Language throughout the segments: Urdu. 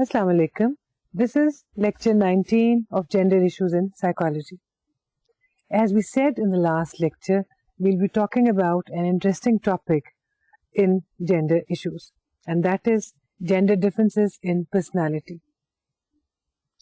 Assalamu alaikum. This is lecture 19 of Gender Issues in Psychology. As we said in the last lecture, we'll be talking about an interesting topic in gender issues, and that is gender differences in personality.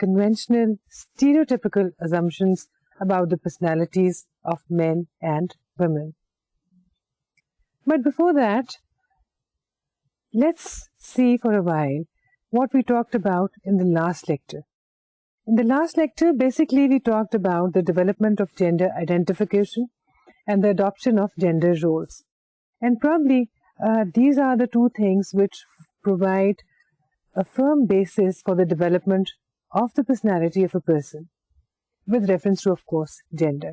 conventional stereotypical assumptions about the personalities of men and women. But before that, let's see for a while what we talked about in the last lecture. In the last lecture, basically we talked about the development of gender identification and the adoption of gender roles. And probably these are the two things which provide a firm basis for the development of the personality of a person, with reference to, of course, gender.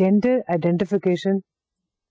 gender identification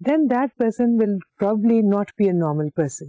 then that person will probably not be a normal person.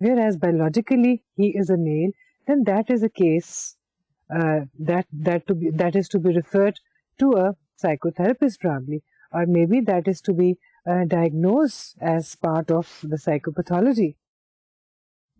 whereas biologically he is a male, then that is a case that is to be referred to a psychotherapist probably, or maybe that is to be diagnosed as part of the psychopathology.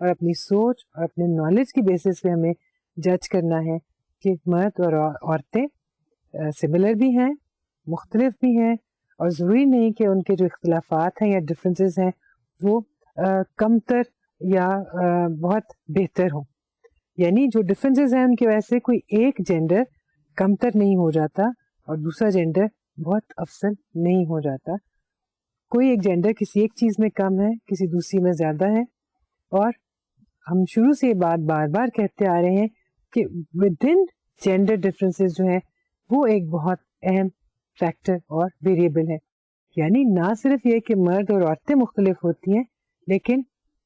اور اپنی سوچ اور اپنے نالج کی بیسس پہ ہمیں جج کرنا ہے کہ مرد اور عورتیں سملر بھی ہیں, مختلف بھی ہیں, اور ضروری نہیں کہ ان کے جو اختلافات ہیں یا ڈفرینسز ہیں وہ کم تر یا بہت بہتر ہوں. یعنی جو ڈفرینسز ہیں ان کی وجہ سے کوئی ایک جینڈر کم تر نہیں ہو جاتا اور دوسرا جینڈر بہت افضل نہیں ہو جاتا. کوئی ایک جینڈر کسی ایک چیز میں کم ہے, کسی دوسری میں زیادہ ہے, اور ہم شروع سے یہ بات بار بار کہتے آ رہے ہیں کہ ود ان جینڈر ڈفرینسز جو ہیں وہ ایک بہت اہم فیکٹر اور ویریبل ہے. یعنی نہ صرف یہ کہ مرد اور عورتیں مختلف ہوتی ہیں, لیکن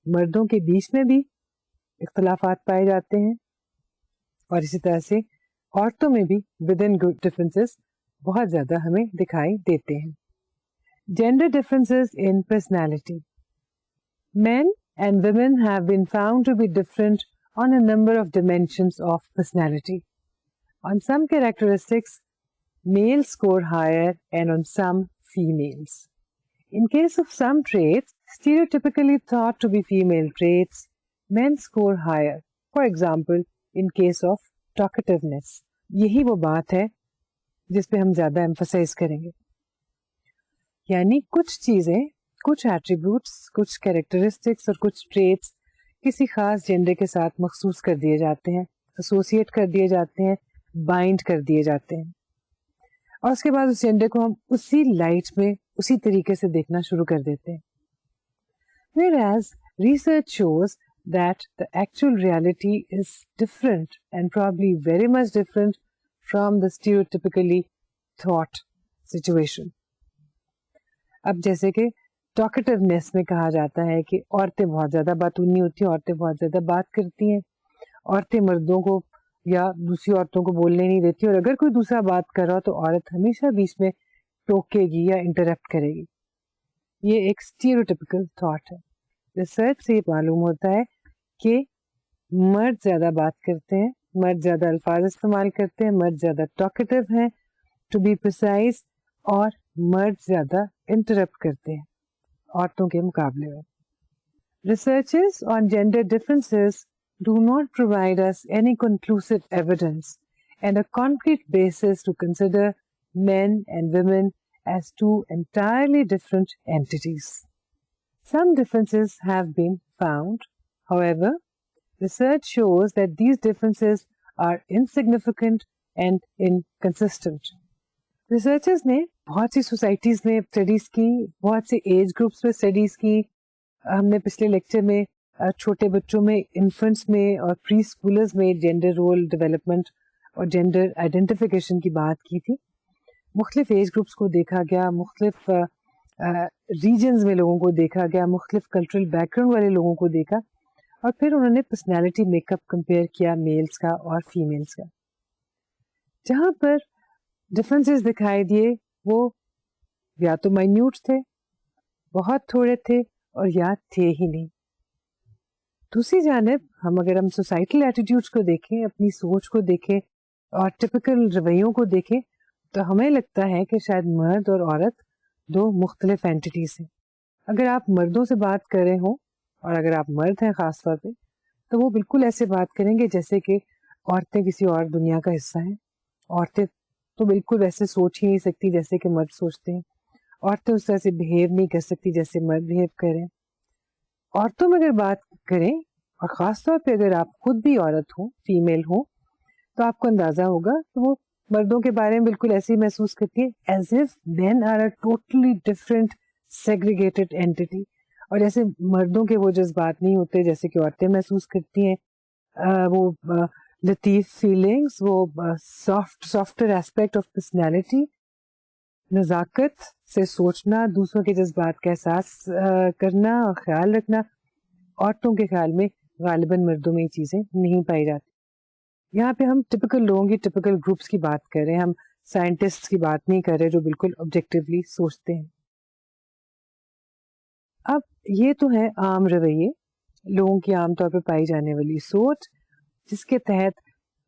مردوں کے بیچ میں بھی اختلافات پائے جاتے ہیں, اور اسی طرح سے عورتوں میں بھی ود ان ڈفرینسز بہت زیادہ ہمیں دکھائی دیتے ہیں. Gender differences in personality. Men and women have been found to be different on a number of dimensions of personality. On some characteristics, males score higher and on some females. In case of some traits, stereotypically thought to be female traits, men score higher. For example, in case of talkativeness. یہی وہ بات ہے جس پہ ہم زیادہ emphasize کریں گے. یعنی کچھ چیزیں, کچھ ایٹریبیوٹس, کچھ کیریکٹرسٹکس اور کچھ ٹریٹس کسی خاص جینڈر کے ساتھ مخصوص کر دیے جاتے ہیں, ایسوسیٹ کر دیے جاتے ہیں, بائنڈ کر دیے جاتے ہیں, اور اس کے بعد اس جینڈر کو ہم اسی لائٹ میں اسی طریقے سے دیکھنا شروع کر دیتے ہیں. Whereas research shows that the actual reality is different and probably very much different from the stereotypically thought situation. اب جیسے کہ ٹاکٹیونیس میں کہا جاتا ہے کہ عورتیں بہت زیادہ باتونی ہوتی ہیں, عورتیں بہت زیادہ بات کرتی ہیں, عورتیں مردوں کو یا دوسری عورتوں کو بولنے نہیں دیتی, اور اگر کوئی دوسرا بات کر رہا تو عورت ہمیشہ بیچ میں ٹوکے گی یا انٹرپٹ کرے گی. یہ ایک اسٹیریوٹیپیکل تھاٹ ہے. ریسرچ سے یہ معلوم ہوتا ہے کہ مرد زیادہ بات کرتے ہیں, مرد زیادہ الفاظ استعمال کرتے ہیں, مرد زیادہ ٹاکٹیو ہیں ٹو بی پریسائز, اور مرد زیادہ انٹرپٹ کرتے ہیں عورتوں کے مقابلے میں. Researches on gender differences do not provide us any conclusive evidence and a concrete basis to consider men and women as two entirely different entities. Some differences have been found. However, research shows that these differences are insignificant and inconsistent. Researchers نے بہت سی سوسائٹیز میں اسٹڈیز کی, بہت سے ایج گروپس میں اسٹڈیز کی. ہم نے پچھلے لیکچر میں چھوٹے بچوں میں, انفنٹس میں اور پری اسکولرز میں جینڈر رول ڈیولپمنٹ اور جینڈر آئیڈینٹیفیکیشن کی بات کی تھی. مختلف ایج گروپس کو دیکھا گیا, مختلف ریجنز میں لوگوں کو دیکھا گیا, مختلف کلچرل بیک گراؤنڈ والے لوگوں کو دیکھا, اور پھر انہوں نے پرسنالٹی میک اپ کمپیئر کیا میلز کا اور فیمیلز کا. جہاں پر ڈفرینسز دکھائی دیے وہ یا تو مائنیوٹ تھے, بہت تھوڑے تھے, اور یا تھے ہی نہیں. دوسری جانب ہم سوسائٹل ایٹیٹیوڈس کو دیکھیں, اپنی سوچ کو دیکھیں اور ٹپکل رویوں کو دیکھیں, تو ہمیں لگتا ہے کہ شاید مرد اور عورت دو مختلف اینٹیٹیز ہیں. اگر آپ مردوں سے بات کر رہے ہوں, اور اگر آپ مرد ہیں خاص طور پہ, تو وہ بالکل ایسے بات کریں گے جیسے کہ عورتیں کسی اور دنیا کا حصہ ہیں. عورتیں تو بالکل ویسے سوچ ہی نہیں سکتی جیسے کہ مرد سوچتے ہیں. عورتیں اس طرح سے بہیو نہیں کر سکتی جیسے مرد بہیو کریں. عورتوں میں اگر بات کریں, اور خاص طور پہ اگر آپ خود بھی عورت ہوں, فیمیل ہوں, تو آپ کو اندازہ ہوگا تو وہ مردوں کے بارے میں بالکل ایسے ہی محسوس کرتی ہے as if men are a totally different segregated entity, اور جیسے مردوں کے وہ جذبات نہیں ہوتے جیسے کہ عورتیں محسوس کرتی ہیں, وہ لطیف فیلنگس, وہ سافٹر ایسپیکٹ آف پرسنالٹی, نزاکت سے سوچنا, دوسروں کے جذبات کا احساس کرنا اور خیال رکھنا. عورتوں کے خیال میں غالباً مردوں میں یہ چیزیں نہیں پائی جاتی. یہاں پہ ہم ٹپکل لوگوں کی, ٹپکل گروپس کی بات کر رہے ہیں, ہم سائنٹسٹ کی بات نہیں کر رہے جو بالکل آبجیکٹیولی سوچتے ہیں. اب یہ تو ہے عام رویے, لوگوں کی عام طور پہ پائی جانے والی سوچ, جس کے تحت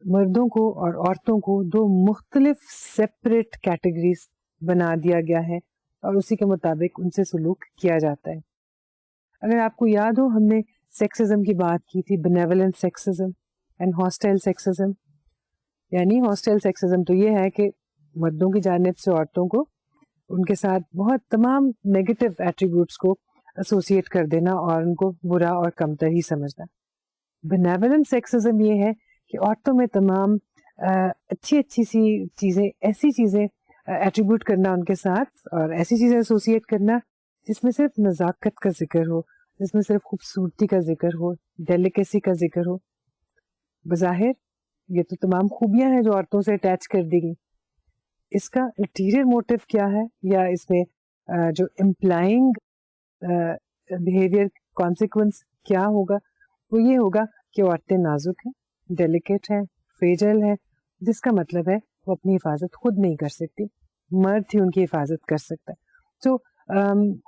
مردوں کو اور عورتوں کو دو مختلف سیپریٹ کیٹیگریز بنا دیا گیا ہے, اور اسی کے مطابق ان سے سلوک کیا جاتا ہے. اگر آپ کو یاد ہو, ہم نے سیکسزم کی بات کی تھی, benevolent sexism and hostile sexism. یعنی ہاسٹائل سیکسزم تو یہ ہے کہ مردوں کی جانب سے عورتوں کو ان کے ساتھ بہت تمام نیگیٹو ایٹریبیوٹس کو ایسوسیٹ کر دینا اور ان کو برا اور کمتر ہی سمجھنا. بینیولنٹ سیکسزم یہ ہے کہ عورتوں میں تمام اچھی اچھی سی چیزیں, ایسی چیزیں ایٹریبیوٹ کرنا ان کے ساتھ, اور ایسی چیزیں ایسوسیٹ کرنا جس میں صرف نزاکت کا ذکر ہو, جس میں صرف خوبصورتی کا ذکر ہو, ڈیلیکیسی کا ذکر ہو. بظاہر یہ تو تمام خوبیاں ہیں جو عورتوں سے اٹیچ کر دی گئی. اس کا انٹیریئر موٹیو کیا ہے, یا اس میں جو امپلائنگ بیہیویئر کانسیکوینس کیا ہوگا, وہ یہ ہوگا کہ عورتیں نازک ہیں, ڈیلیکیٹ ہیں, فریجل ہیں, جس کا مطلب ہے وہ اپنی حفاظت خود نہیں کر سکتی, مرد ہی ان کی حفاظت کر سکتا ہے. سو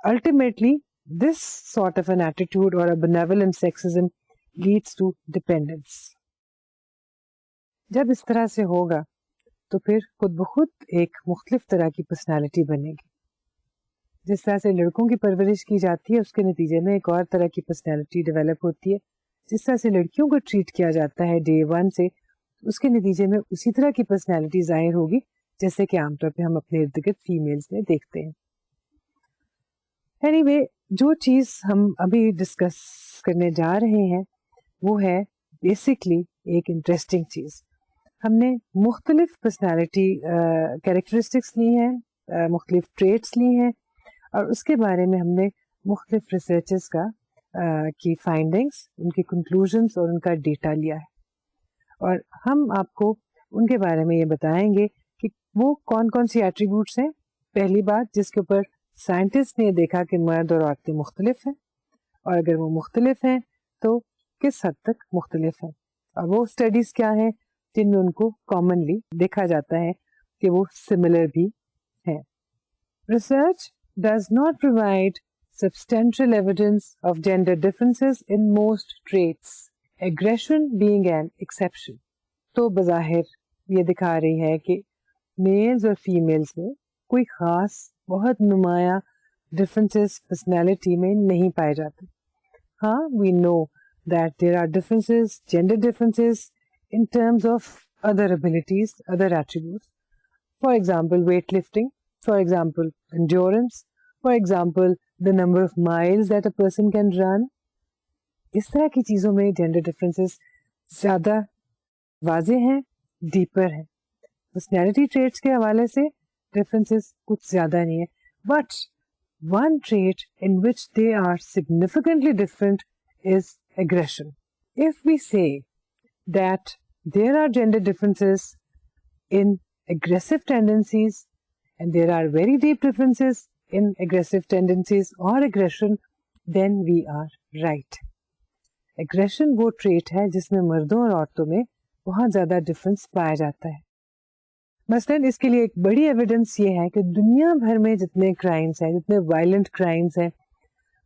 ultimately this sort of an attitude or a benevolent sexism leads to dependence. جب اس طرح سے ہوگا تو پھر خود بخود ایک مختلف طرح کی پرسنالٹی بنے گی. جس طرح سے لڑکوں کی پرورش کی جاتی ہے اس کے نتیجے میں ایک اور طرح کی پرسنالٹی ڈیولپ ہوتی ہے. جس طرح سے لڑکیوں کو ٹریٹ کیا جاتا ہے ڈے ون سے, اس کے نتیجے میں اسی طرح کی پرسنالٹی ظاہر ہوگی جیسے کہ عام طور پہ ہم اپنے ارد گرد فیمیلز میں دیکھتے ہیں. اینی وے, جو چیز ہم ابھی ڈسکس کرنے جا رہے ہیں وہ ہے بیسکلی ایک انٹرسٹنگ چیز. ہم نے مختلف پرسنالٹی کیریکٹرسٹکس لی ہیں, مختلف ٹریٹس لی ہیں, اور اس کے بارے میں ہم نے مختلف ریسرچز کی فائنڈنگس, ان کی کنکلوژنس اور ان کا ڈیٹا لیا ہے. اور ہم آپ کو ان کے بارے میں یہ بتائیں گے کہ وہ کون کون سی ایٹریبیوٹس ہیں. پہلی بات جس کے اوپر سائنٹسٹ نے دیکھا کہ مرد اور عورتیں مختلف ہیں, اور اگر وہ مختلف ہیں تو کس حد تک مختلف ہیں, اور وہ اسٹڈیز کیا ہیں جن میں ان کو کامنلی دیکھا جاتا ہے کہ وہ سملر بھی ہیں. Research does not provide substantial evidence of gender differences in most traits, aggression being an exception. تو بظاہر یہ دکھا رہی ہے کہ میلز اور فیمیلز میں کوئی خاص بہت نمایاں ڈفرینسز پرسنالٹی میں نہیں پائے جاتے. ہاں, we know that there are differences, gender differences in terms of other abilities, other attributes. For example, weightlifting, for example, endurance, for example, the number of miles that a person can run. اس طرح کی چیزوں میں gender differences زیادہ واضح ہیں, ڈیپر ہیں. personality traits کے حوالے سے differences کچھ زیادہ نہیں ہیں. But one trait in which they are significantly different is aggression. If we say that there are gender differences in aggressive tendencies and there are very deep differences in aggressive tendencies or aggression, then we are right. Aggression وہ trait ہے جس میں مردوں اور عورتوں میں بہت زیادہ ڈفرینس پایا جاتا ہے. مثلاً اس کے لیے ایک بڑی ایویڈنس یہ ہے کہ دنیا بھر میں جتنے کرائمس ہیں, جتنے وائلنٹ کرائمس ہیں,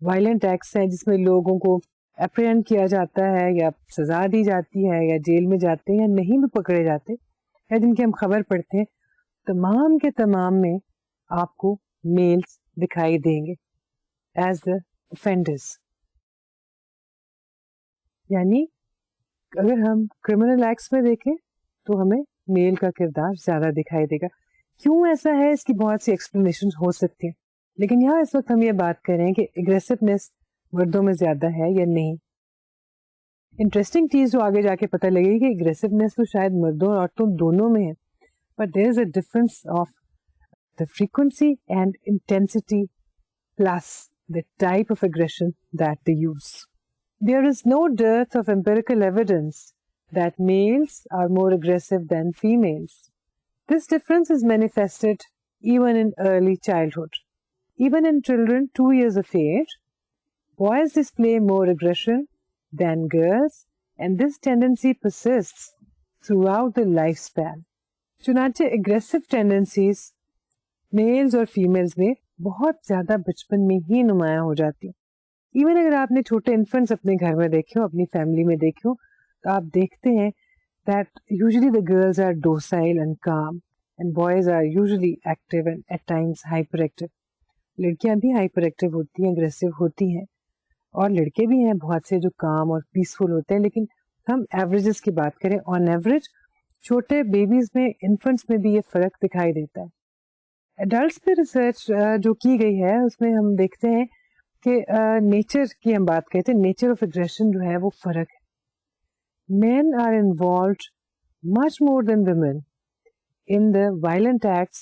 وائلنٹ ایکٹس ہیں جس میں لوگوں کو اپریہینڈ کیا جاتا ہے یا سزا دی جاتی ہے یا جیل میں جاتے ہیں یا نہیں بھی پکڑے جاتے یا جن کی ہم خبر پڑھتے ہیں, تمام کے تمام میں آپ کو میلز دکھائی دیں گے ایز دا offenders. یعنی اگر ہم کرمنل ایکٹس میں دیکھیں تو ہمیں میل کا کردار زیادہ دکھائی دے گا. کیوں ایسا ہے اس کی بہت سی ایکسپلینیشن ہو سکتی ہیں, لیکن یہاں اس وقت ہم یہ بات کر رہے ہیں کہ اگریسونیس مردوں میں زیادہ ہے یا نہیں. انٹرسٹنگ چیز جو آگے جا کے پتہ لگے گی کہ اگریسونیس تو شاید مردوں اور عورتوں دونوں میں ہے, but there is a difference of the frequency and intensity plus the type of aggression that they use. There is no dearth of empirical evidence that males are more aggressive than females. This difference is manifested even in early childhood. Even in children 2 years of age, boys display more aggression than girls, and this tendency persists throughout the lifespan. چنانچہ aggressive tendencies میلز اور فیمیلز میں بہت زیادہ بچپن میں ہی نمایاں ہو جاتی. ایون اگر آپ نے چھوٹے انفنٹس اپنے گھر میں دیکھے ہو, اپنی فیملی میں دیکھے ہو, تو آپ دیکھتے ہیں that usually the girls are docile and calm and boys are usually active and at times hyperactive. لڑکیاں بھی ہائپر ایکٹیو ہوتی ہیں, اگریسو ہوتی ہیں, اور لڑکے بھی ہیں بہت سے جو کام اور پیسفل ہوتے ہیں, لیکن ہم ایوریجز کی بات کریں, آن ایوریج چھوٹے بیبیز میں, انفنٹس میں بھی یہ فرق دکھائی دیتا ہے. ایڈلٹس پہ ریسرچ جو کی گئی ہے اس میں ہم دیکھتے ہیں کہ نیچر کی ہم بات کرتے ہیں, نیچر آف ایگریشن جو ہے وہ فرق ہے. Men are involved much more than women in the violent acts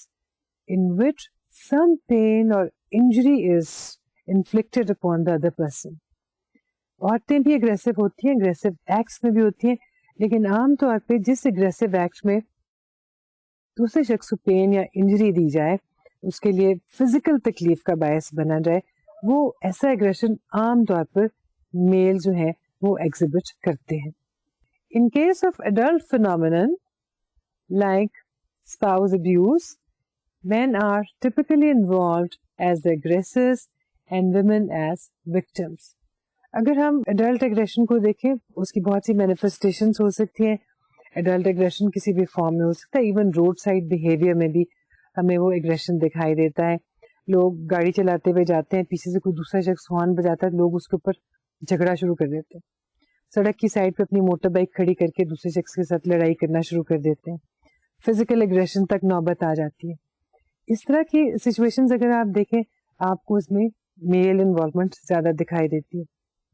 in which some pain or injury is inflicted upon the other person. عورتیں بھی اگریسو ہوتی ہیں, اگریسو ایکٹس میں بھی ہوتی ہیں, لیکن عام طور پہ جس اگریسو ایکٹ میں دوسرے شخص کو پین یا انجری دی جائے, اس کے لیے فزیکل تکلیف کا باعث بنا جائے, وہ ایسا اگریشن عام طور پر میل جو ہے وہ ایگزیبٹ کرتے ہیں. In case of adult phenomenon like spouse abuse, men are typically involved as the aggressors and women as victims. اگر ہم ایڈلٹ ایگریشن کو دیکھیں, اس کی بہت سی مینیفیسٹیشنز ہو سکتی ہیں. ایڈلٹ ایگریشن کسی بھی فارم میں ہو سکتا ہے, ایون روڈ سائڈ بہیویئر میں بھی ہمیں وہ ایگریشن دکھائی دیتا ہے. لوگ گاڑی چلاتے ہوئے جاتے ہیں, پیچھے سے کوئی دوسرا شخص ہارن بجاتا ہے, لوگ اس کے اوپر جھگڑا شروع کر دیتے ہیں. سڑک کی سائڈ پہ اپنی موٹر بائک کھڑی کر کے دوسرے شخص کے ساتھ لڑائی کرنا شروع کر دیتے ہیں. فزیکل ایگریشن تک نوبت آ جاتی ہے. اس طرح کی سچویشنز اگر آپ دیکھیں, آپ کو اس میں میل انوالومنٹ زیادہ دکھائی دیتی ہے.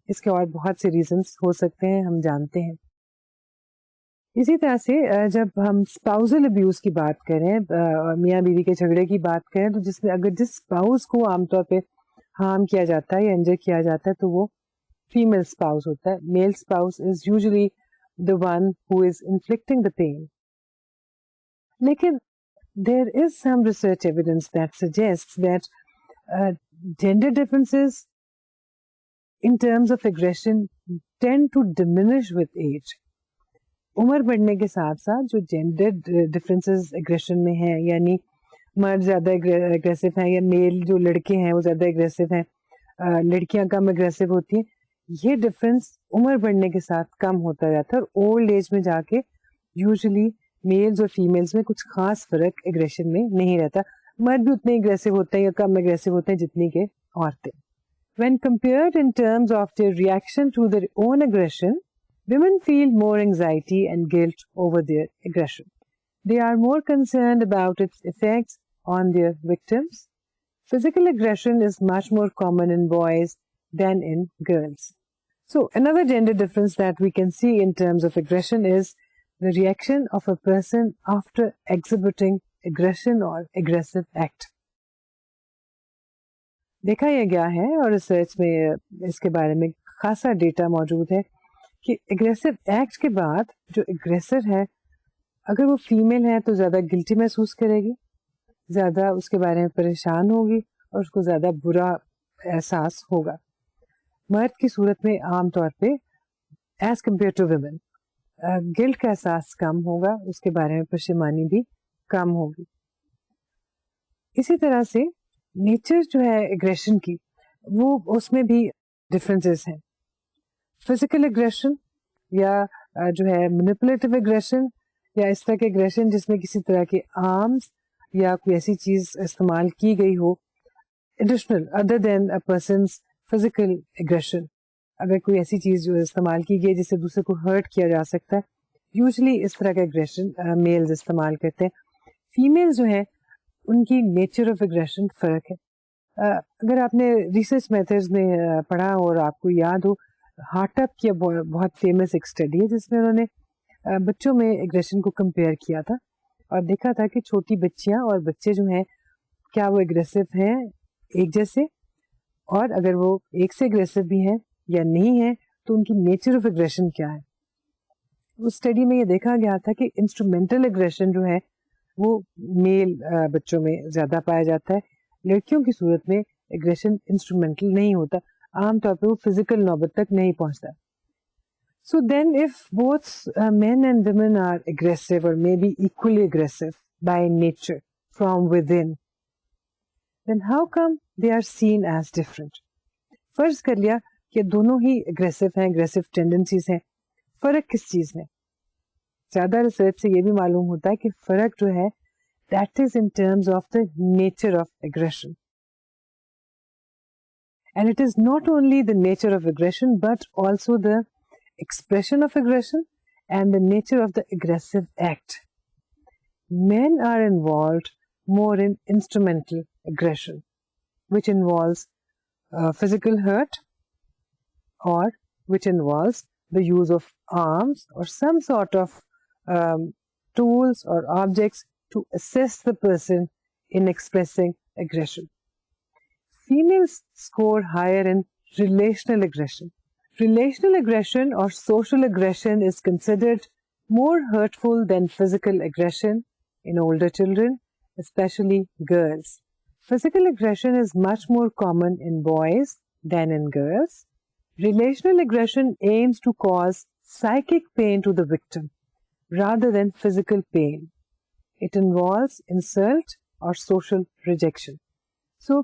اس کے اور بہت سے ریزنس ہو سکتے ہیں, ہم جانتے ہیں. اسی طرح سے جب ہم اسپاؤزل ابیوز کی بات کریں, میاں بیوی کے جھگڑے کی بات کریں, تو جس میں اگر جس اسپاؤز کو عام طور پہ ہارم کیا جاتا ہے یا انجر کیا جاتا ہے تو وہ فیمل اسپاؤز ہوتا ہے. Male spouse is usually the one who is inflicting the pain. لیکن there is some research evidence that suggests that gender differences in terms of aggression tend to diminish with age. عمر بڑھنے کے ساتھ ساتھ جو جینڈر ڈفرینسز ایگریشن میں ہیں, یعنی مرد زیادہ اگریسو ہیں یا میل جو لڑکے ہیں وہ زیادہ اگریسو ہیں, لڑکیاں کم اگریسو ہوتی ہیں, یہ ڈفرینس عمر بڑھنے کے ساتھ کم ہوتا جاتا ہے. اور اولڈ ایج میں جا کے یوزلی میلز اور فیمیلز میں کچھ خاص فرق ایگریشن میں نہیں رہتا. مرد بھی اتنے اگریسو ہوتے ہیں یا کم اگریسو ہوتے ہیں جتنی کہ عورتیں. When compared in terms of their reaction to their own aggression, women feel more anxiety and guilt over their aggression. They are more concerned about its effects on their victims. Physical aggression is much more common in boys than in girls. So another gender difference that we can see in terms of aggression is the reaction of a person after exhibiting aggression or aggressive act. دیکھا یہ گیا ہے اور ریسرچ میں اس کے بارے میں خاصا ڈیٹا موجود ہے کہ اگریسو ایکٹ کے بعد جو اگریسر ہے اگر وہ فیمیل ہے تو زیادہ گلٹی محسوس کرے گی, زیادہ اس کے بارے میں پریشان ہوگی اور اس کو زیادہ برا احساس ہوگا. مرد کی صورت میں عام طور پہ as compared to women guilt کا احساس کم ہوگا, اس کے بارے میں پشیمانی بھی کم ہوگی. اسی طرح سے نیچر جو ہے ایگریشن کی وہ اس میں بھی ڈفرینسز ہیں. فزیکل ایگریشن یا جو ہے مینیپولیٹو ایگریشن یا اس طرح کے ایگریشن جس میں کسی طرح کے آرمز یا کوئی ایسی چیز استعمال کی گئی ہو additional other than a person's physical aggression, اگر کوئی ایسی چیز جو استعمال کی گئی جس سے دوسرے کو ہرٹ کیا جا سکتا ہے, یوزلی اس طرح کا ایگریشن میلز استعمال کرتے ہیں. فیمیل جو ہیں ان کی نیچر آف ایگریشن فرق ہے. اگر آپ نے ریسرچ میتھڈز میں پڑھا اور آپ کو یاد ہو, ہارٹ اپ کی بہت فیمس ایک اسٹڈی ہے جس میں انہوں نے بچوں میں ایگریشن کو کمپیئر کیا تھا اور دیکھا تھا کہ چھوٹی بچیاں اور بچے جو ہیں کیا وہ اگریسو ہیں ایک جیسے, اور اگر وہ ایک سے اگریسو بھی ہیں یا نہیں ہیں تو ان کی نیچر آف ایگریشن کیا ہے. اس اسٹڈی میں یہ دیکھا گیا تھا کہ انسٹرومینٹل ایگریشن جو ہے وہ میل بچوں میں زیادہ پایا جاتا ہے, لڑکیوں کی صورت میں ایگریشن انسٹرومینٹل نہیں ہوتا, عام طور پہ وہ فزیکل نوبت تک نہیں پہنچتا. So then if both men and women are aggressive or maybe equally aggressive by nature from within, then how come they are seen as different? فرض کر لیا کہ دونوں ہی اگریسو ہیں, اگریسو ٹینڈنسیز ہیں, فرق کس چیز میں؟ زیادہ ریسرچ سے یہ بھی معلوم ہوتا ہے کہ فرق جو ہے that is in terms of the nature of aggression. And it is not only the nature of aggression, but also the expression of aggression and the nature of the aggressive act. Men are involved more in instrumental aggression, which involves physical hurt or which involves the use of arms or some sort of tools or objects to assist the person in expressing aggression. Females score higher in relational aggression. Relational aggression or social aggression is considered more hurtful than physical aggression in older children, especially girls. Physical aggression is much more common in boys than in girls. Relational aggression aims to cause psychic pain to the victim rather than physical pain. It involves insult or social rejection. So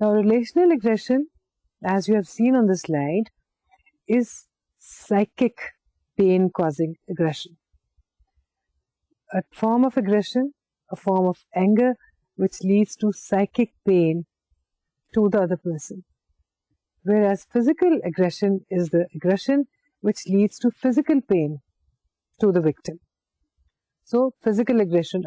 Now relational aggression, as you have seen on the slide, is psychic pain causing aggression. A form of aggression, a form of anger which leads to psychic pain to the other person. Whereas physical aggression is the aggression which leads to physical pain to the victim. So physical aggression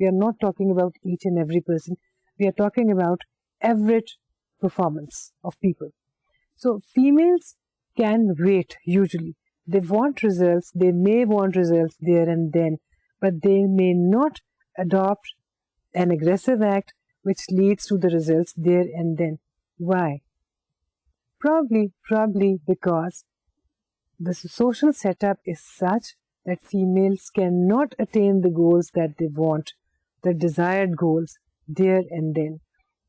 We are not talking about each and every person. We are talking about average performance of people. So females can wait usually. They want results. They may want results there and then, but they may not adopt an aggressive act which leads to the results there and then. Why? Probably because the social setup is such that females cannot attain the goals that they want, the desired goals there and then.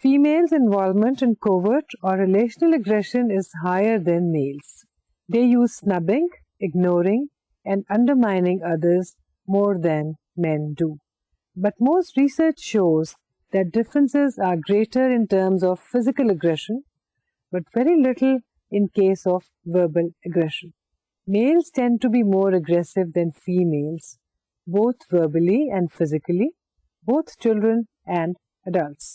Females' involvement in covert or relational aggression is higher than males. They use snubbing, ignoring, and undermining others more than men do. But most research shows that differences are greater in terms of physical aggression, but very little in case of verbal aggression. Males tend to be more aggressive than females, both verbally and physically, both children and adults.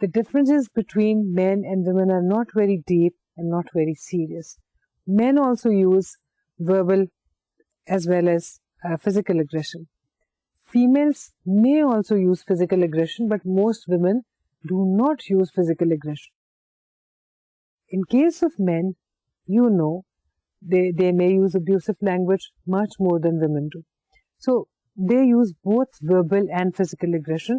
the differences between men and women are not very deep and not very serious. Men also use verbal as well as physical aggression. Females may also use physical aggression, but most women do not use physical aggression. In case of men, you know they may use abusive language much more than women do. So they use both verbal and physical aggression.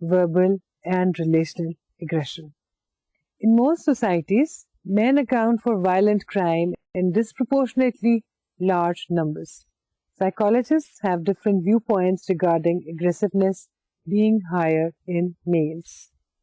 verbal and relational aggression. In most societies, men account for violent crime in disproportionately large numbers. Psychologists have different viewpoints regarding aggressiveness being higher in males.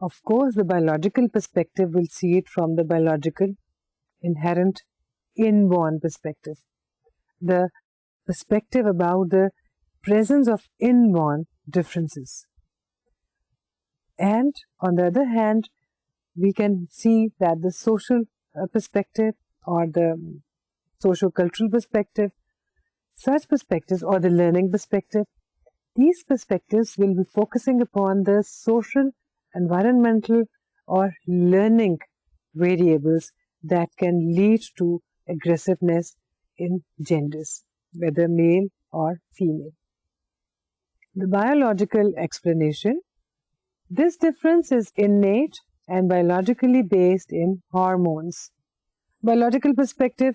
Of course, the biological perspective will see it from the biological, inherent, inborn perspective. The perspective about the presence of inborn differences. And on the other hand, we can see that the social perspective or the socio-cultural perspective, such perspectives or the learning perspective, these perspectives will be focusing upon the social, environmental or learning variables that can lead to aggressiveness in genders, whether male or female. The biological explanation: this difference is innate and biologically based in hormones. Biological perspective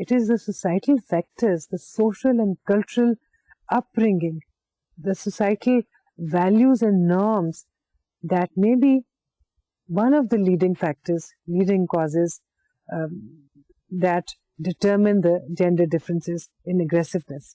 it is the societal factors, the social and cultural upbringing, the societal values and norms that may be one of the leading factors, leading causes that determine the gender differences in aggressiveness.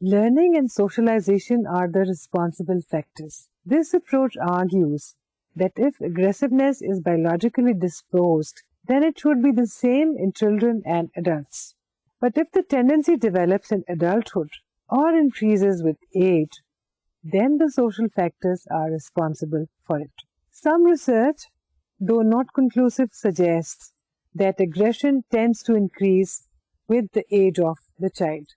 Learning and socialization are the responsible factors. This approach argues that if aggressiveness is biologically disposed, then it should be the same in children and adults. But if the tendency develops in adulthood or increases with age, then the social factors are responsible for it. Some research, though not conclusive, suggests that aggression tends to increase with the age of the child.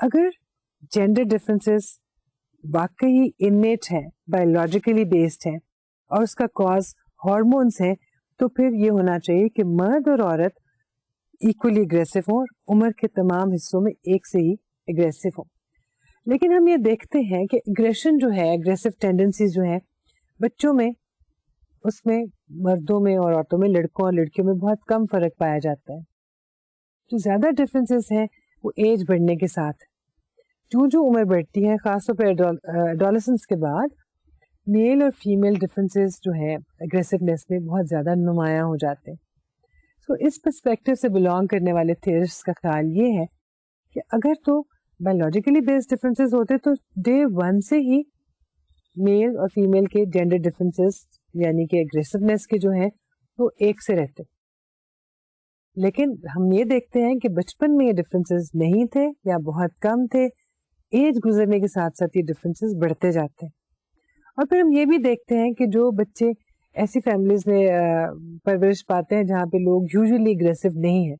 اگر جینڈر ڈفرینسز واقعی انیٹ ہے, بایولوجیکلی بیسڈ ہے اور اس کا کاز ہارمونس ہے, تو پھر یہ ہونا چاہیے کہ مرد اور عورت ایکولی اگریسو ہوں اور عمر کے تمام حصوں میں ایک سے ہی اگریسو ہوں. لیکن ہم یہ دیکھتے ہیں کہ اگریشن جو ہے, اگریسو ٹینڈنسیز جو ہیں بچوں میں, اس میں مردوں میں اور عورتوں میں, لڑکوں اور لڑکیوں میں بہت کم فرق پایا جاتا ہے. جو زیادہ ڈفرینسز ہیں وہ ایج بڑھنے کے ساتھ, جو عمر بڑھتی ہے خاص طور پہ ایڈولسنس کے بعد, میل اور فیمیل ڈفرینسز جو ہے اگریسونیس میں بہت زیادہ نمایاں ہو جاتے ہیں. سو اس پرسپیکٹو سے بلانگ کرنے والے تھیورسٹ کا خیال یہ ہے کہ اگر تو بایولوجیکلی بیسڈ ڈفرینسز ہوتے تو ڈے ون سے ہی میل اور فیمیل کے جینڈر ڈفرینسز یعنی کہ اگریسونیس کے جو ہیں وہ ایک سے رہتے. لیکن ہم یہ دیکھتے ہیں کہ بچپن میں یہ ڈفرینسز نہیں تھے یا بہت کم تھے, ایج گزرنے کے ساتھ ساتھ یہ ڈفرینسز بڑھتے جاتے ہیں. اور پھر ہم یہ بھی دیکھتے ہیں کہ جو بچے ایسی فیملیز میں پرورش پاتے ہیں جہاں پہ لوگ یوزلی اگریسو نہیں ہیں,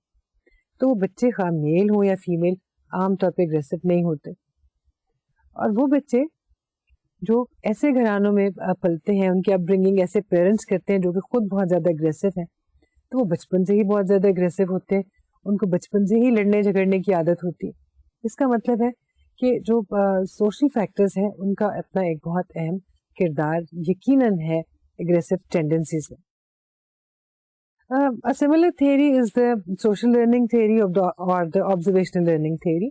تو وہ بچے خواہ میل ہو یا فیمیل عام طور پہ اگریسو نہیں ہوتے. اور وہ بچے جو ایسے گھرانوں میں پلتے ہیں, ان کی اپ برنگنگ ایسے پیرنٹس کرتے ہیں جو کہ خود بہت زیادہ اگریسو ہیں, تو وہ بچپن سے ہی بہت زیادہ اگریسو ہوتے ہیں, ان کو بچپن سے ہی لڑنے جھگڑنے کی عادت ہوتی ہے. اس کا مطلب ہے کہ جو سوشل فیکٹرز ہیں ان کا اپنا ایک بہت اہم کردار یقیناً ہے اگریسو ٹینڈنسیز میں. A similar theory is the social learning theory or the observational learning theory.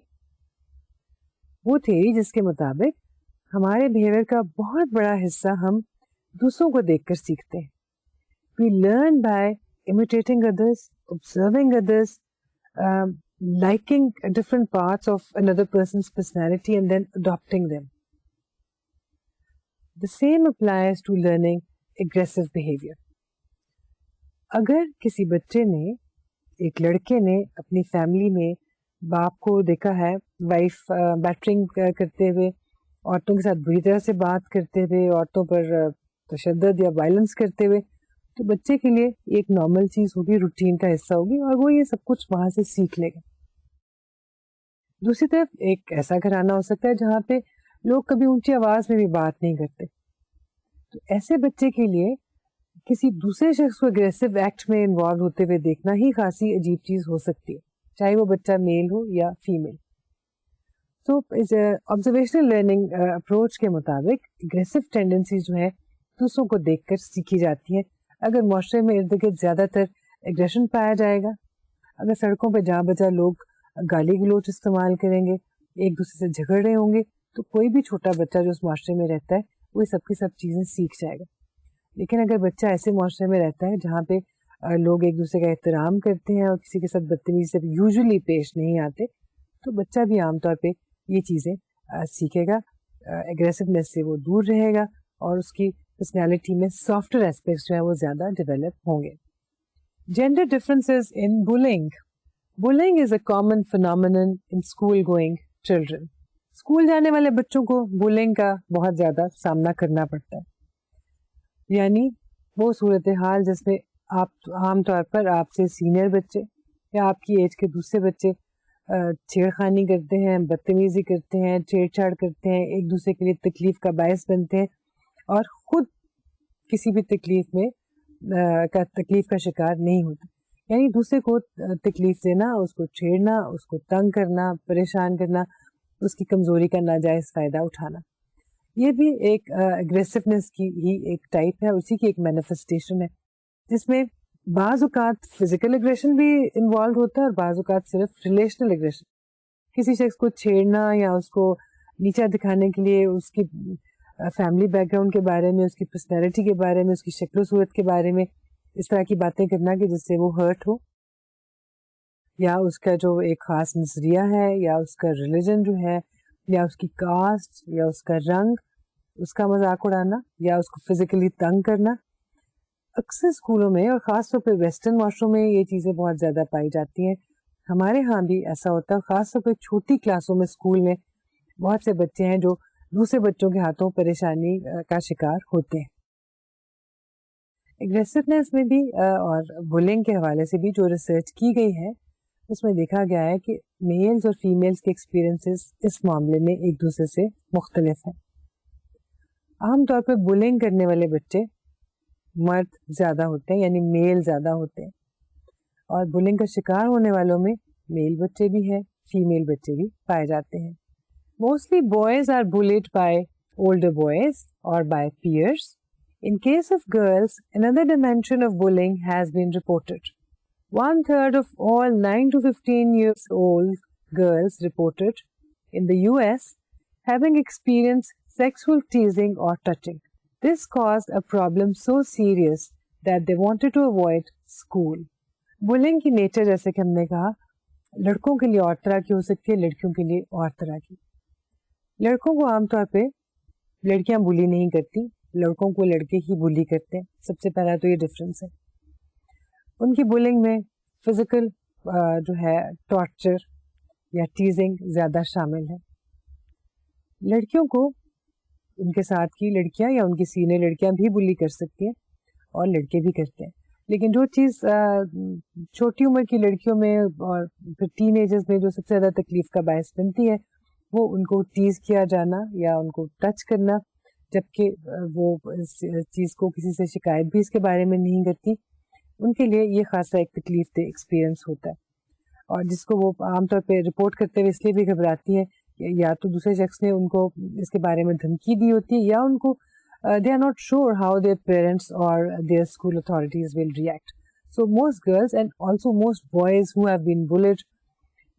وہ تھیوری جس کے مطابق ہمارے بیہیویئر کا بہت بڑا حصہ ہم دوسروں کو دیکھ کر سیکھتے ہیں. We learn by imitating others, observing others, liking different parts of another person's personality and then adopting them. The same applies to learning aggressive behavior. اگر کسی بچے نے, ایک لڑکے نے اپنی فیملی میں باپ کو دیکھا ہے وائف بیٹرنگ کرتے ہوئے, عورتوں کے ساتھ بری طرح سے بات کرتے ہوئے, عورتوں پر تشدد یا وائلنس کرتے ہوئے, تو بچے کے لیے ایک نارمل چیز ہوگی, روٹین کا حصہ ہوگی اور وہ یہ سب کچھ وہاں سے سیکھ لے گا. دوسری طرف ایک ایسا گھرانہ ہو سکتا ہے جہاں پہ لوگ کبھی اونچی آواز میں بھی بات نہیں کرتے, تو ایسے بچے کے لیے کسی دوسرے شخص کو اگریسو ایکٹ میں انوالو ہوتے ہوئے دیکھنا ہی خاصی عجیب چیز ہو سکتی ہے, چاہے وہ بچہ میل ہو یا فیمیل. تو آبزرویشنل لرننگ اپروچ کے مطابق اگریسو ٹینڈنسیز جو ہے دوسروں کو دیکھ کر سیکھی جاتی ہیں. اگر معاشرے میں ارد گرد زیادہ تر اگریشن پایا جائے گا, اگر سڑکوں پہ جہاں بجا لوگ گالی گلوچ استعمال کریں گے, ایک دوسرے سے جھگڑ رہے ہوں گے, تو کوئی بھی چھوٹا بچہ جو اس معاشرے میں رہتا ہے وہ یہ سب کی سب چیزیں سیکھ جائے گا. لیکن اگر بچہ ایسے معاشرے میں رہتا ہے جہاں پہ لوگ ایک دوسرے کا احترام کرتے ہیں اور کسی کے ساتھ بدتمیزی سے یوزلی پیش نہیں آتے, تو بچہ بھی عام طور پہ یہ چیزیں سیکھے گا, اگریسونیس سے وہ دور رہے گا اور اس کی پرسنالٹی میں سافٹر ایسپیکٹس جو ہیں وہ زیادہ ڈیولپ ہوں گے. Gender differences in bowling. Bowling is a common phenomenon in school going children. School جانے والے بچوں کو بولنگ کا بہت زیادہ سامنا کرنا پڑتا ہے, یعنی وہ صورتحال جس میں آپ عام طور پر آپ سے سینئر بچے یا آپ کی ایج کے دوسرے بچے چھیڑ خانی کرتے ہیں, بدتمیزی کرتے ہیں, چھیڑ چھاڑ کرتے ہیں, ایک دوسرے کے لیے تکلیف کا باعث بنتے ہیں اور خود کسی بھی تکلیف کا شکار نہیں ہوتے. یعنی دوسرے کو تکلیف دینا, اس کو چھیڑنا, اس کو تنگ کرنا, پریشان کرنا, اس کی کمزوری کا ناجائز فائدہ اٹھانا, یہ بھی ایک اگریسونیس کی ہی ایک ٹائپ ہے, اسی کی ایک مینیفیسٹیشن ہے, جس میں بعض اوقات فزیکل اگریشن بھی انوالو ہوتا ہے اور بعض اوقات صرف ریلیشنل اگریشن. کسی شخص کو چھیڑنا یا اس کو نیچا دکھانے کے لیے اس کی فیملی بیک گراؤنڈ کے بارے میں, اس کی پرسنالٹی کے بارے میں, اس کی شکل و صورت کے بارے میں اس طرح کی باتیں کرنا کہ جس سے وہ ہرٹ ہو, یا اس کا جو ایک خاص نظریہ ہے, یا اس کا ریلیجن جو ہے, یا اس کی کاسٹ, یا اس کا رنگ, اس کا مذاق اڑانا, یا اس کو فزیکلی تنگ کرنا. اکثر اسکولوں میں اور خاص طور پہ ویسٹرن معاشروں میں یہ چیزیں بہت زیادہ پائی جاتی ہیں. ہمارے ہاں بھی ایسا ہوتا ہے, خاص طور پہ چھوٹی کلاسوں میں اسکول میں بہت سے بچے ہیں جو دوسرے بچوں کے ہاتھوں پریشانی کا شکار ہوتے ہیں. اگریسونیس میں بھی اور بولنگ کے حوالے سے بھی جو ریسرچ کی گئی ہے اس میں دیکھا گیا ہے کہ میلز اور فیمیلز کے ایکسپیرئنسز اس معاملے میں ایک دوسرے سے مختلف ہیں. عام طور پہ بلنگ کرنے والے بچے مرد زیادہ ہوتے ہیں, یعنی میل زیادہ ہوتے ہیں, اور بلنگ کا شکار ہونے والوں میں میل بچے بھی ہیں, فیمیل بچے بھی پائے جاتے ہیں. Mostly boys are bullied by older boys or by peers. In case of girls, another dimension of bullying has been reported. 1/3 of all 9 to 15 years old girls reported in the US having experienced sexual teasing or touching. This caused a problem so serious that they wanted to avoid school. Bullying کی نیچر جیسے کہ ہم نے کہا لڑکوں کے لیے اور طرح کی ہو سکتی ہے, لڑکیوں کے لیے اور طرح کی. لڑکوں کو عام طور پہ لڑکیاں بلی نہیں کرتی, لڑکوں کو لڑکے ہی بلی کرتے ہیں. سب سے پہلا تو یہ ڈفرینس ہے. ان کی بلنگ میں فزیکل جو ہے ٹارچر یا ٹیزنگ زیادہ شامل ہے. لڑکیوں کو ان کے ساتھ کی لڑکیاں یا ان کی سینئر لڑکیاں بھی بلی کر سکتی ہیں اور لڑکے بھی کرتے ہیں. لیکن جو چیز چھوٹی عمر کی لڑکیوں میں اور پھر ٹین ایجز میں جو سب سے زیادہ تکلیف کا باعث بنتی ہے وہ ان کو ٹیز کیا جانا یا ان کو ٹچ کرنا, جبکہ وہ اس چیز کو کسی سے شکایت بھی اس کے بارے میں نہیں کرتی. ان کے لیے یہ خاصا ایک تکلیف دہ ایکسپیرئنس ہوتا ہے, اور جس کو وہ عام طور پہ رپورٹ کرتے ہوئے اس لیے بھی گھبراتی ہے کہ یا تو دوسرے شخص نے ان کو اس کے بارے میں دھمکی دی ہوتی ہے, یا ان کو they are not sure how their parents or their school authorities will react. So most girls and also most boys who have been bullied,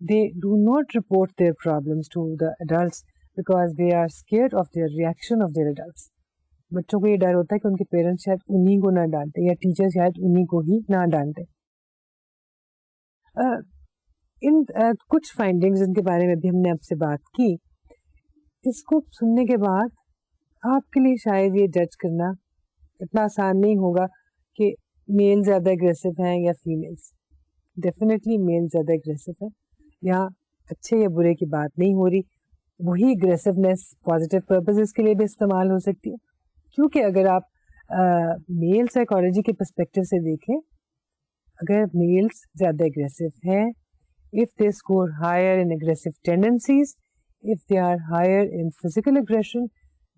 they do not report their problems to the adults because they are scared of their reaction of their adults. بچوں کو یہ ڈر ہوتا ہے کہ ان کے پیرنٹس شاید انہیں کو نہ ڈانٹے یا ٹیچر شاید انہیں کو ہی نہ ڈانٹے. ان کچھ فائنڈنگز ان کے بارے میں بھی ہم نے آپ سے بات کی. اس کو سننے کے بعد آپ کے لیے شاید یہ جج کرنا اتنا آسان نہیں ہوگا کہ میل زیادہ اگریسو ہیں یا فیمیلز. ڈیفینیٹلی میل زیادہ اگریسو ہے. یہاں اچھے یا برے کی بات نہیں ہو رہی, وہی اگریسونیس پازیٹیو پرپزز کے لیے بھی استعمال ہو سکتی ہے. کیونکہ اگر آپ میل سائیکالوجی کے پرسپیکٹو سے دیکھیں, اگر میلز زیادہ اگریسو ہیں, if they score higher in aggressive tendencies, if they are higher in physical aggression,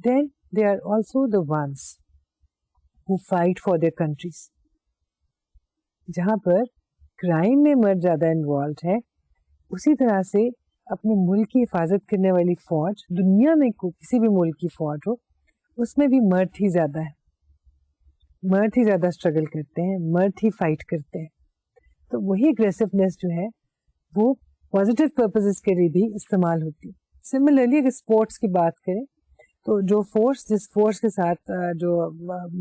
then they are also the ones who fight for their countries. جہاں پر کرائم میں مرد زیادہ انوالوڈ ہے, اسی طرح سے اپنے ملک کی حفاظت کرنے والی فوج, دنیا میں کسی بھی ملک کی فوج ہو, اس میں بھی مرد ہی زیادہ ہے, مرد ہی زیادہ اسٹرگل کرتے ہیں, مرد ہی فائٹ کرتے ہیں. تو وہی اگریسونیس جو ہے وہ پازیٹیو پرپزز کے لیے بھی استعمال ہوتی ہے. سملرلی اگر اسپورٹس کی بات کریں تو جو فورس, جس فورس کے ساتھ جو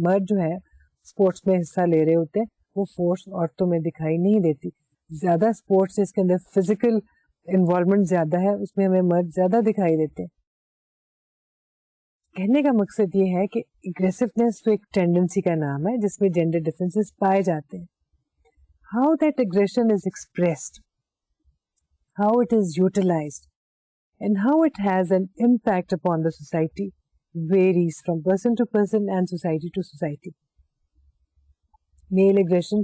مرد جو ہے اسپورٹس میں حصہ لے رہے ہوتے ہیں, وہ فورس عورتوں میں دکھائی نہیں دیتی. زیادہ اسپورٹس جس کے اندر فزیکل انوالومنٹ زیادہ ہے, اس میں ہمیں مرد زیادہ دکھائی دیتے ہیں. کہنے کا مقصد یہ ہے کہ اگریسونیس تو ایک ٹینڈنسی کا نام ہے جس میں جینڈر ڈفرینسز پائے جاتے ہیں. How that aggression is expressed, how it is utilised, and how it has an impact upon the society varies from person to person and society to society. Male aggression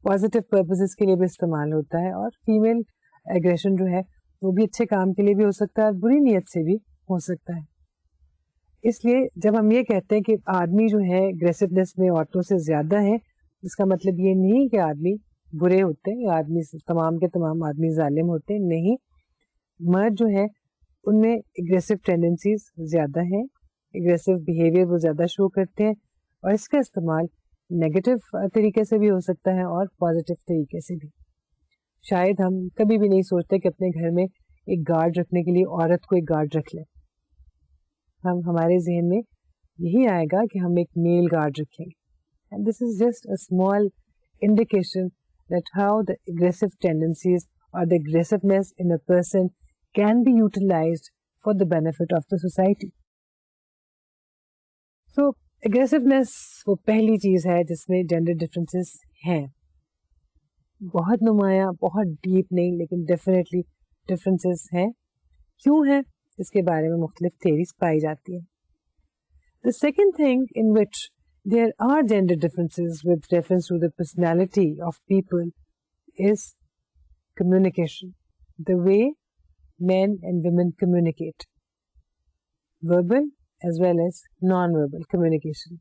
positive purposes کے لیے بھی استعمال ہوتا ہے, اور female aggression جو ہے وہ بھی اچھے کام کے لیے بھی ہو سکتا ہے اور بری نیت سے بھی ہو سکتا ہے. اس لیے جب ہم یہ کہتے ہیں کہ آدمی جو ہے اگریسونیس میں عورتوں سے زیادہ ہے, اس کا مطلب یہ نہیں کہ آدمی برے ہوتے ہیں یا آدمی تمام کے تمام آدمی ظالم ہوتے ہیں. نہیں, مرد جو ہے ان میں اگریسو ٹینڈنسیز زیادہ ہیں, اگریسو بیہیویئر وہ زیادہ شو کرتے ہیں, اور اس کا استعمال نیگیٹو طریقے سے بھی ہو سکتا ہے اور پازیٹیو طریقے سے بھی. شاید ہم کبھی بھی نہیں سوچتے کہ اپنے گھر میں ایک گارڈ رکھنے کے لیے عورت کو ایک گارڈ رکھ لیں. ہمارے ذہن میں یہی آئے گا کہ ہم ایک میل گارڈ رکھیں گے. And this is just a small indication that how the aggressive tendencies اور the aggressiveness in a person can be utilized for the benefit of the society. So, aggressiveness وہ پہلی چیز ہے جس میں gender differences ہیں. بہت نمایاں, بہت ڈیپ نہیں, لیکن definitely differences ہیں. کیوں ہیں اس کے بارے میں مختلف theories پائی جاتی ہیں. The second thing in which there are gender differences with reference to the personality of people is communication, the way men and women communicate, verbal as well as non-verbal communication.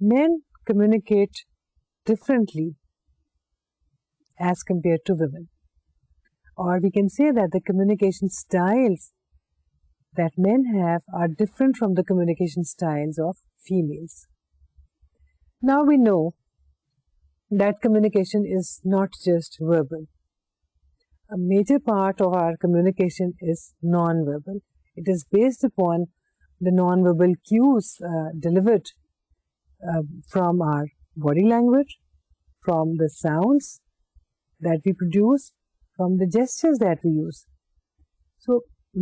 Men communicate differently as compared to women, or we can say that the communication styles that men have are different from the communication styles of females. Now we know that communication is not just verbal. A major part of our communication is non-verbal. It is based upon the non-verbal cues delivered from our body language, from the sounds that we produce, from the gestures that we use. So,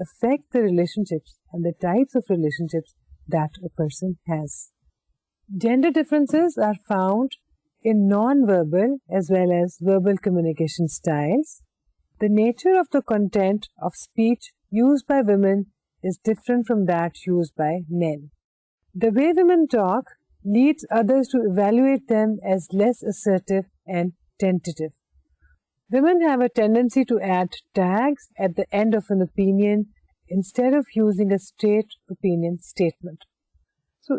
affect the relationships and the types of relationships that a person has. Gender differences are found in non-verbal as well as verbal communication styles. The nature of the content of speech used by women is different from that used by men. The way women talk leads others to evaluate them as less assertive and tentative. Women have a tendency to add tags at the end of an opinion instead of using a straight opinion statement. So,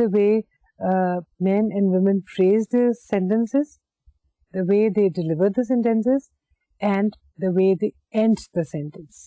the way men and women phrase the sentences, the way they deliver the sentences, and the way they end the sentence.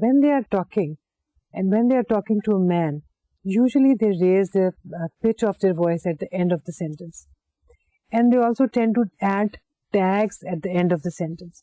when they are talking and when they are talking to a man, usually they raise the pitch of their voice at the end of the sentence, and they also tend to add tags at the end of the sentence.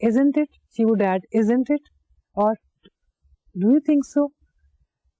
isn't it? She would add isn't it or do you think so?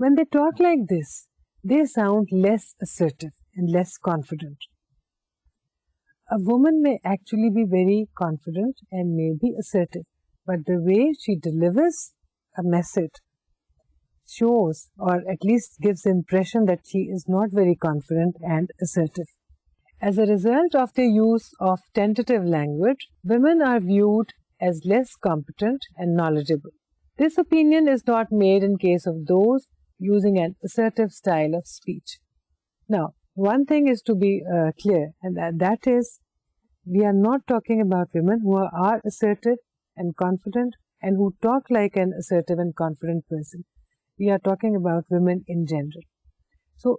When they talk like this, they sound less assertive and less confident. A woman may actually be very confident and may be assertive, but the way she delivers a message shows, or at least gives the impression that she is not very confident and assertive. As a result of the use of tentative language, women are viewed as less competent and knowledgeable. This opinion is not made in case of those using an assertive style of speech. Now, one thing is to be clear, and that is, we are not talking about women who are assertive and confident and who talk like an assertive and confident person. We are talking about women in general. So,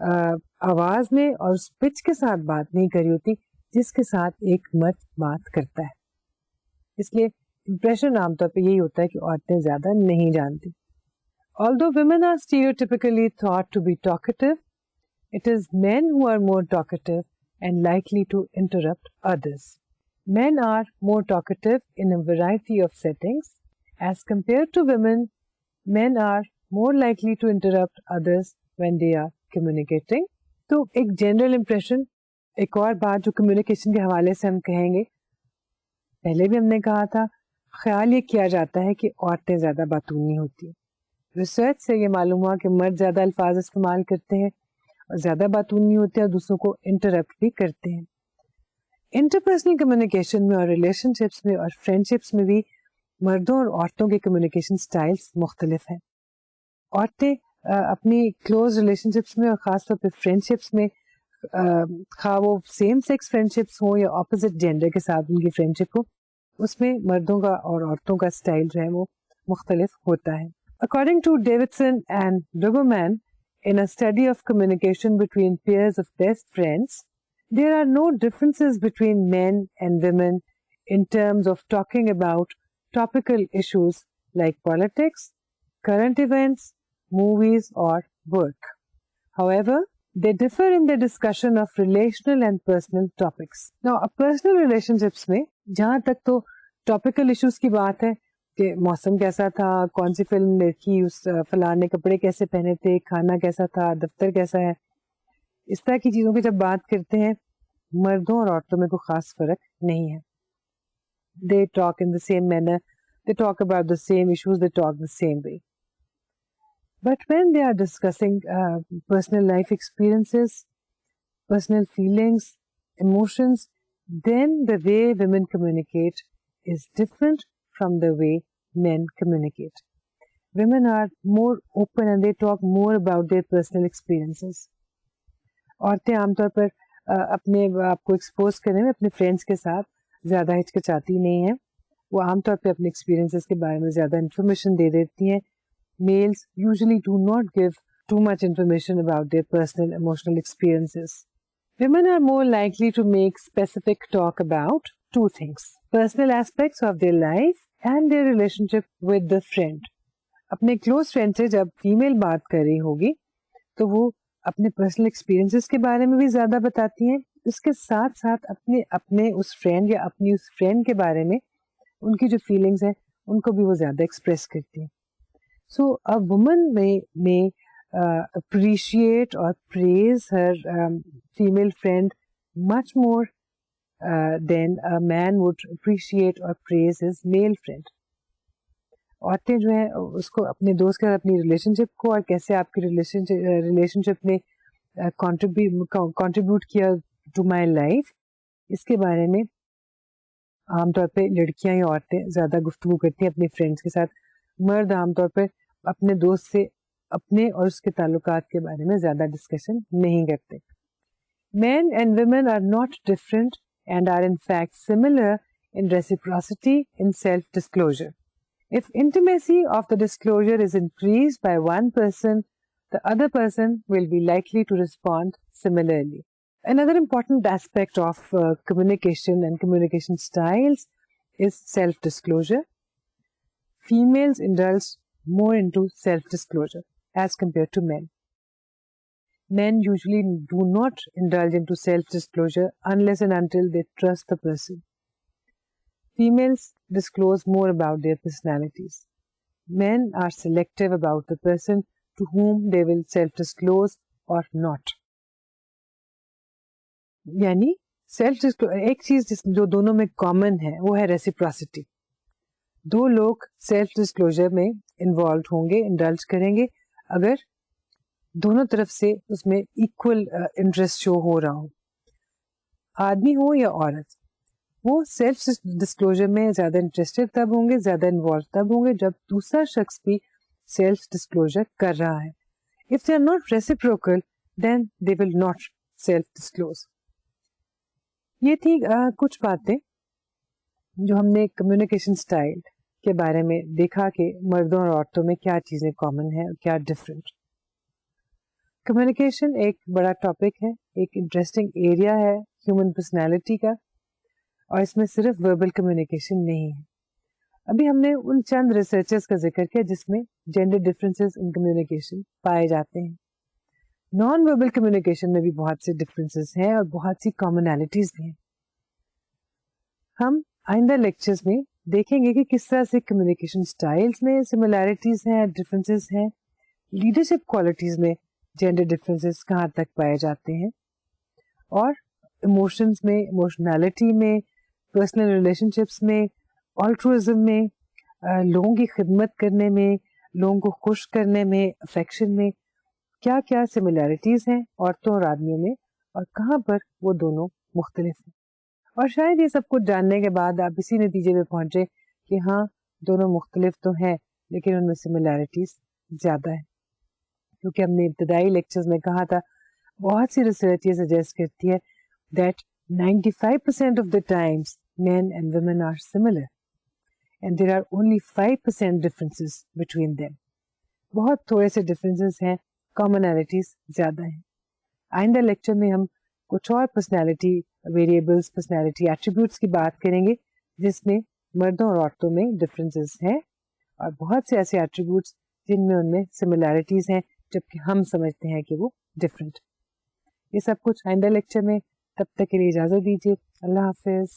آواز میں اور اس پچ کے ساتھ بات نہیں کری ہوتی جس کے ساتھ ایک مرد بات کرتا ہے. اس لیے امپریشن عام طور پہ یہی ہوتا ہے کہ عورتیں زیادہ نہیں جانتی. Although women are stereotypically thought to be talkative, it is men who are more talkative and likely to interrupt others. Men are more talkative in a variety of settings. As compared to women, men are more likely to interrupt others when they are communicating. تو ایک جنرل امپریشن. ایک اور بات جو کمیونیکیشن کے حوالے سے ہم کہیں گے, پہلے بھی ہم نے کہا تھا, خیال یہ کیا جاتا ہے کہ عورتیں زیادہ باتونی ہوتی ہیں. ریسرچ سے یہ معلوم ہوا کہ مرد زیادہ الفاظ استعمال کرتے ہیں اور زیادہ باتونی ہوتے ہیں اور دوسروں کو انٹرپٹ بھی کرتے ہیں. انٹرپرسنل کمیونیکیشن میں اور ریلیشن شپس میں اور فرینڈ شپس میں بھی مردوں اور عورتوں کے کمیونیکیشن سٹائلز مختلف ہیں. عورتیں اپنی کلوز ریلیشن شپس میں اور خاص طور پہ فرینڈ شپس میں, خواہ وہ سیم سیکس فرینڈ شپس ہوں یا اپوزٹ جینڈر کے ساتھ ان کی فرینڈ شپ ہو, اس میں مردوں کا اور عورتوں کا سٹائل جو ہے وہ مختلف ہوتا ہے. According to Davidson and Duberman, in a study of communication between pairs of best friends, there are no differences between men and women in terms of talking about topical issues like politics, current events, movies, or work. However, they differ in their discussion of relational and personal topics. Now, personal relationships میں جہاں تک تو topical issues کی بات ہے کہ موسم کیسا تھا, کون سی فلم دیکھی, اس فلاں نے کپڑے کیسے پہنے تھے, کھانا کیسا تھا, دفتر کیسا ہے, اس طرح کی چیزوں کی جب بات کرتے ہیں مردوں اور عورتوں میں کوئی خاص فرق نہیں ہے. They talk in the same manner, they talk about the same issues, they talk the same way. But when they are discussing personal life experiences, personal feelings, emotions, then the way women communicate is different from the way men communicate. Women are more open and they talk more about their personal experiences. عورتیں عام طور پر اپنے آپ کو ایکسپوز کرنے میں اپنے فرینڈس کے ساتھ زیادہ ہچکچاتی نہیں ہیں. وہ عام طور پہ اپنے ایکسپیرینسز کے بارے میں زیادہ انفارمیشن دے دیتی ہیں. Males usually do not give too much information about their personal emotional experiences. Women are more likely to make specific talk about two things: personal aspects of their life and their relationship with the friend. اپنے کلوز فرینڈ سے جب فیمیل بات کر رہی ہوگی تو وہ اپنے پرسنل ایکسپیرینسز کے بارے میں بھی زیادہ بتاتی ہیں, اس کے ساتھ ساتھ اپنے اس فرینڈ یا اپنی اس فرینڈ کے بارے میں ان کی جو فیلنگز ہیں ان کو بھی وہ زیادہ ایکسپریس کرتی ہیں. So a woman may appreciate or praise her female friend much more than a man would appreciate or praise his male friend. عورتیں جو ہیں اس کو اپنے دوست کے ساتھ اپنی ریلیشن شپ کو اور کیسے آپ کی ریلیشن شپ نے کنٹریبیوٹ کیا ٹو مائی لائف, اس کے بارے میں عام طور پہ لڑکیاں یا عورتیں زیادہ گفتگو کرتی ہیں اپنے فرینڈس کے ساتھ. مرد عام طور پہ اپنے دوست سے اپنے اور اس کے تعلقات کے بارے میں زیادہ ڈسکشن نہیں کرتے. Men and women are not different and are in fact similar in reciprocity in self-disclosure. If intimacy of the disclosure is increased by one person, the other person will be likely to respond similarly. Another important aspect of communication and communication styles is self-disclosure. Females indulge more into self-disclosure as compared to men. Men usually do not indulge into self-disclosure unless and until they trust the person. Females disclose more about their personalities. Men are selective about the person to whom they will self-disclose or not. یعنی ایک چیز جو دونوں میں کامن ہے وہ ہے ریسیپراسٹی. دو لوگ سیلف ڈسکلوجر میں انوالوڈ ہوں گے, انڈلج کریں گے اگر دونوں طرف سے اس میں ایکول انٹرسٹ شو ہو رہا ہو. آدمی ہو یا عورت, وہ سیلف ڈسکلوجر میں زیادہ انٹرسٹڈ تب ہوں گے, زیادہ انوالو تب ہوں گے جب دوسرا شخص بھی سیلف ڈسکلوجر کر رہا ہے. If they are not reciprocal, then they will not self-disclose. یہ تھی کچھ باتیں جو ہم نے کمیونیکیشن اسٹائل کے بارے میں دیکھا کہ مردوں اور عورتوں میں کیا چیزیں کامن ہیں اور کیا ڈفرینٹ. کمیونیکیشن ایک بڑا ٹاپک ہے, ایک انٹرسٹنگ ایریا ہے ہیومن پرسنالٹی کا, اور اس میں صرف وربل کمیونیکیشن نہیں ہے. ابھی ہم نے ان چند ریسرچرز کا ذکر کیا جس میں جینڈر ڈفرینسز ان کمیونیکیشن پائے جاتے ہیں. نان وربل کمیونیکیشن میں بھی بہت سے ڈفرینسز ہیں اور بہت سی کامنالٹیز بھی ہیں. ہم آئندہ لیکچرز میں دیکھیں گے کہ کس طرح سے کمیونیکیشن اسٹائلس میں سملیرٹیز ہیں, ڈفرینسز ہیں, لیڈرشپ کوالٹیز میں جینڈر ڈفرینسز کہاں تک پائے جاتے ہیں, اور ایموشنز میں, ایموشنالٹی میں, پرسنل ریلیشن شپس میں, آلٹروازم میں, لوگوں کی خدمت کرنے میں, لوگوں کو خوش کرنے میں, افیکشن میں کیا کیا سملیرٹیز ہیں عورتوں اور آدمیوں میں, اور کہاں پر وہ دونوں مختلف ہیں. اور شاید یہ سب کچھ جاننے کے بعد آپ اسی نتیجے پہ پہنچے کہ ہاں دونوں مختلف تو ہیں لیکن ان میں سملیرٹیز زیادہ ہے. کیونکہ ہم نے ابتدائی لیکچرز میں کہا تھا بہت سی ریسرچ یہ سجیسٹ کرتی ہے that 95% of the times men and women are similar and there are only 5% differences between them. بہت تھوڑے سے ڈفرینسز ہیں, کامنالٹیز زیادہ ہیں. آئندہ لیکچر میں ہم کچھ اور پرسنالٹی ویریبلس, پرسنالٹی ایٹریبیوٹس کی بات کریں گے جس میں مردوں اور عورتوں میں ڈفرینسز ہیں, اور بہت سے ایسے ایٹریبیوٹس جن میں ان میں سملیرٹیز ہیں جبکہ ہم سمجھتے ہیں کہ وہ ڈفرینٹ. یہ سب کچھ آئندہ لیکچر میں, تب تک کے لیے اجازت دیجیے. اللہ حافظ.